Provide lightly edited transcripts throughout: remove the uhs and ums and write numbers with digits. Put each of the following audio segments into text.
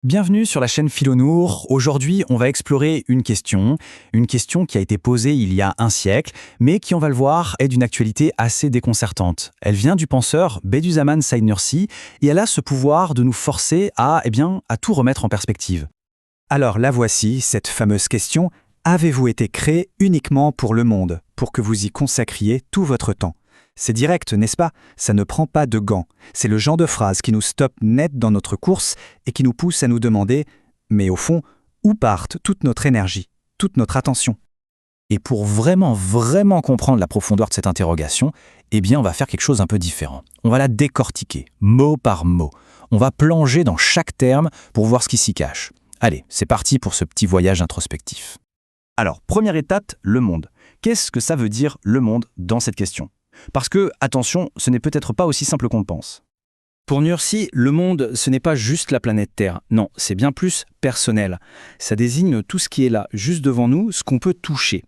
Bienvenue sur la chaîne Philonour. Aujourd'hui, on va explorer une question qui a été posée il y a un siècle, mais qui, on va le voir, est d'une actualité assez déconcertante. Elle vient du penseur Bediüzzaman Said Nursi et elle a ce pouvoir de nous forcer à tout remettre en perspective. Alors la voici, cette fameuse question. Avez-vous été créé uniquement pour le monde, pour que vous y consacriez tout votre temps? C'est direct, n'est-ce pas? Ça ne prend pas de gants. C'est le genre de phrase qui nous stoppe net dans notre course et qui nous pousse à nous demander « Mais au fond, où partent toute notre énergie, toute notre attention ?» Et pour vraiment comprendre la profondeur de cette interrogation, on va faire quelque chose un peu différent. On va la décortiquer, mot par mot. On va plonger dans chaque terme pour voir ce qui s'y cache. Allez, c'est parti pour ce petit voyage introspectif. Alors, première étape, le monde. Qu'est-ce que ça veut dire le monde dans cette question ? Parce que, attention, ce n'est peut-être pas aussi simple qu'on le pense. Pour Nursi, le monde, ce n'est pas juste la planète Terre. Non, c'est bien plus personnel. Ça désigne tout ce qui est là, juste devant nous, ce qu'on peut toucher.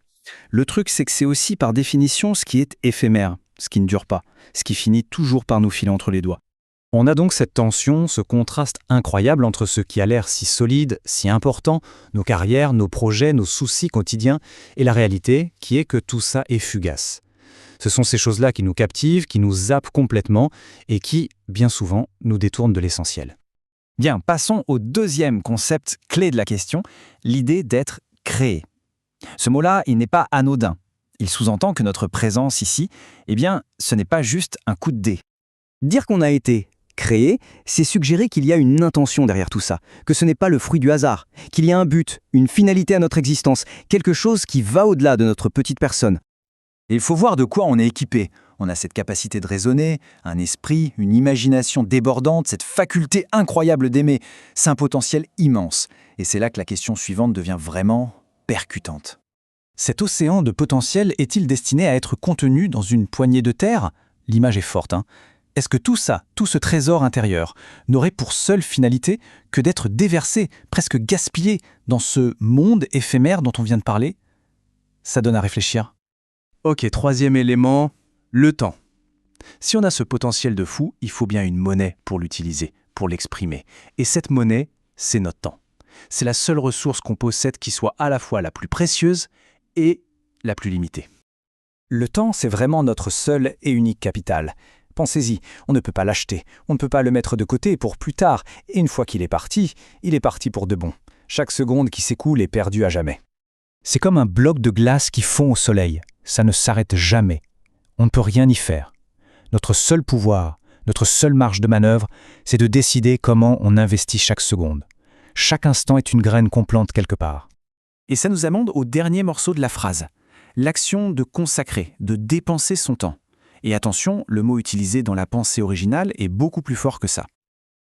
Le truc, c'est que c'est aussi par définition ce qui est éphémère, ce qui ne dure pas, ce qui finit toujours par nous filer entre les doigts. On a donc cette tension, ce contraste incroyable entre ce qui a l'air si solide, si important, nos carrières, nos projets, nos soucis quotidiens, et la réalité qui est que tout ça est fugace. Ce sont ces choses-là qui nous captivent, qui nous zappent complètement et qui, bien souvent, nous détournent de l'essentiel. Bien, passons au deuxième concept clé de la question, l'idée d'être créé. Ce mot-là, il n'est pas anodin. Il sous-entend que notre présence ici, ce n'est pas juste un coup de dé. Dire qu'on a été créé, c'est suggérer qu'il y a une intention derrière tout ça, que ce n'est pas le fruit du hasard, qu'il y a un but, une finalité à notre existence, quelque chose qui va au-delà de notre petite personne. Et il faut voir de quoi on est équipé. On a cette capacité de raisonner, un esprit, une imagination débordante, cette faculté incroyable d'aimer. C'est un potentiel immense. Et c'est là que la question suivante devient vraiment percutante. Cet océan de potentiel est-il destiné à être contenu dans une poignée de terre ? L'image est forte, hein ? Est-ce que tout ça, tout ce trésor intérieur, n'aurait pour seule finalité que d'être déversé, presque gaspillé, dans ce monde éphémère dont on vient de parler ? Ça donne à réfléchir. Ok, troisième élément, le temps. Si on a ce potentiel de fou, il faut bien une monnaie pour l'utiliser, pour l'exprimer. Et cette monnaie, c'est notre temps. C'est la seule ressource qu'on possède qui soit à la fois la plus précieuse et la plus limitée. Le temps, c'est vraiment notre seul et unique capital. Pensez-y, on ne peut pas l'acheter, on ne peut pas le mettre de côté pour plus tard, et une fois qu'il est parti pour de bon. Chaque seconde qui s'écoule est perdue à jamais. C'est comme un bloc de glace qui fond au soleil. Ça ne s'arrête jamais. On ne peut rien y faire. Notre seul pouvoir, notre seule marge de manœuvre, c'est de décider comment on investit chaque seconde. Chaque instant est une graine qu'on plante quelque part. Et ça nous amène au dernier morceau de la phrase. L'action de consacrer, de dépenser son temps. Et attention, le mot utilisé dans la pensée originale est beaucoup plus fort que ça.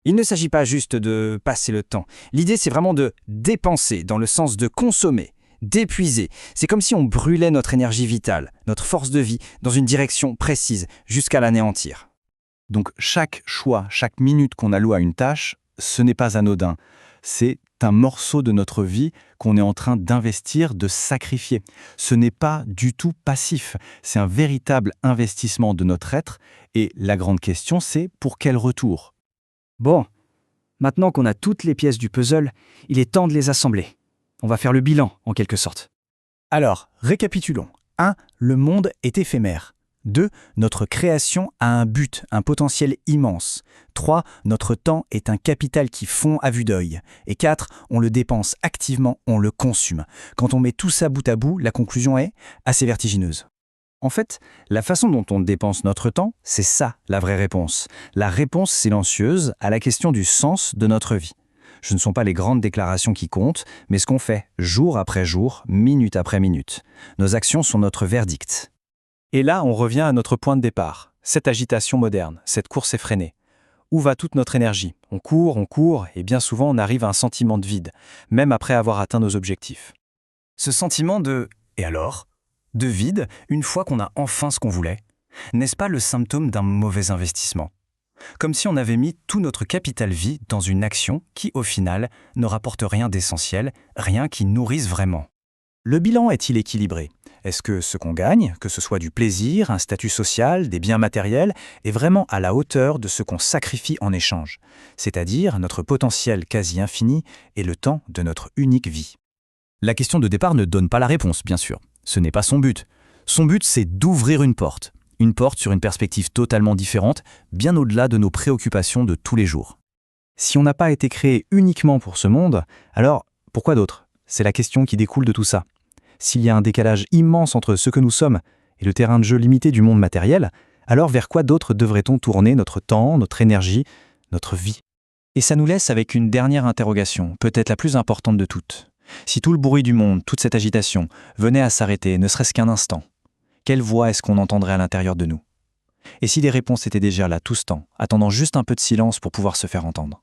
Il ne s'agit pas juste de passer le temps. L'idée, c'est vraiment de dépenser, dans le sens de consommer. D'épuiser. C'est comme si on brûlait notre énergie vitale, notre force de vie, dans une direction précise, jusqu'à l'anéantir. Donc chaque choix, chaque minute qu'on alloue à une tâche, ce n'est pas anodin. C'est un morceau de notre vie qu'on est en train d'investir, de sacrifier. Ce n'est pas du tout passif. C'est un véritable investissement de notre être. Et la grande question, c'est pour quel retour ? Bon, maintenant qu'on a toutes les pièces du puzzle, il est temps de les assembler. On va faire le bilan, en quelque sorte. Alors, récapitulons. 1. Le monde est éphémère. 2. Notre création a un but, un potentiel immense. 3. Notre temps est un capital qui fond à vue d'œil. Et 4. On le dépense activement, on le consume. Quand on met tout ça bout à bout, la conclusion est assez vertigineuse. En fait, la façon dont on dépense notre temps, c'est ça la vraie réponse. La réponse silencieuse à la question du sens de notre vie. Ce ne sont pas les grandes déclarations qui comptent, mais ce qu'on fait jour après jour, minute après minute. Nos actions sont notre verdict. Et là, on revient à notre point de départ, cette agitation moderne, cette course effrénée. Où va toute notre énergie ? On court, et bien souvent on arrive à un sentiment de vide, même après avoir atteint nos objectifs. Ce sentiment de « et alors ?» de vide, une fois qu'on a enfin ce qu'on voulait, n'est-ce pas le symptôme d'un mauvais investissement ? Comme si on avait mis tout notre capital vie dans une action qui, au final, ne rapporte rien d'essentiel, rien qui nourrisse vraiment. Le bilan est-il équilibré? Est-ce que ce qu'on gagne, que ce soit du plaisir, un statut social, des biens matériels, est vraiment à la hauteur de ce qu'on sacrifie en échange, c'est-à-dire notre potentiel quasi infini et le temps de notre unique vie? La question de départ ne donne pas la réponse, bien sûr. Ce n'est pas son but. Son but, c'est d'ouvrir une porte sur une perspective totalement différente, bien au-delà de nos préoccupations de tous les jours. Si on n'a pas été créé uniquement pour ce monde, alors pourquoi d'autres? C'est la question qui découle de tout ça. S'il y a un décalage immense entre ce que nous sommes et le terrain de jeu limité du monde matériel, alors vers quoi d'autre devrait-on tourner notre temps, notre énergie, notre vie? Et ça nous laisse avec une dernière interrogation, peut-être la plus importante de toutes. Si tout le bruit du monde, toute cette agitation, venait à s'arrêter, ne serait-ce qu'un instant, quelle voix est-ce qu'on entendrait à l'intérieur de nous? Et si les réponses étaient déjà là tout ce temps, attendant juste un peu de silence pour pouvoir se faire entendre?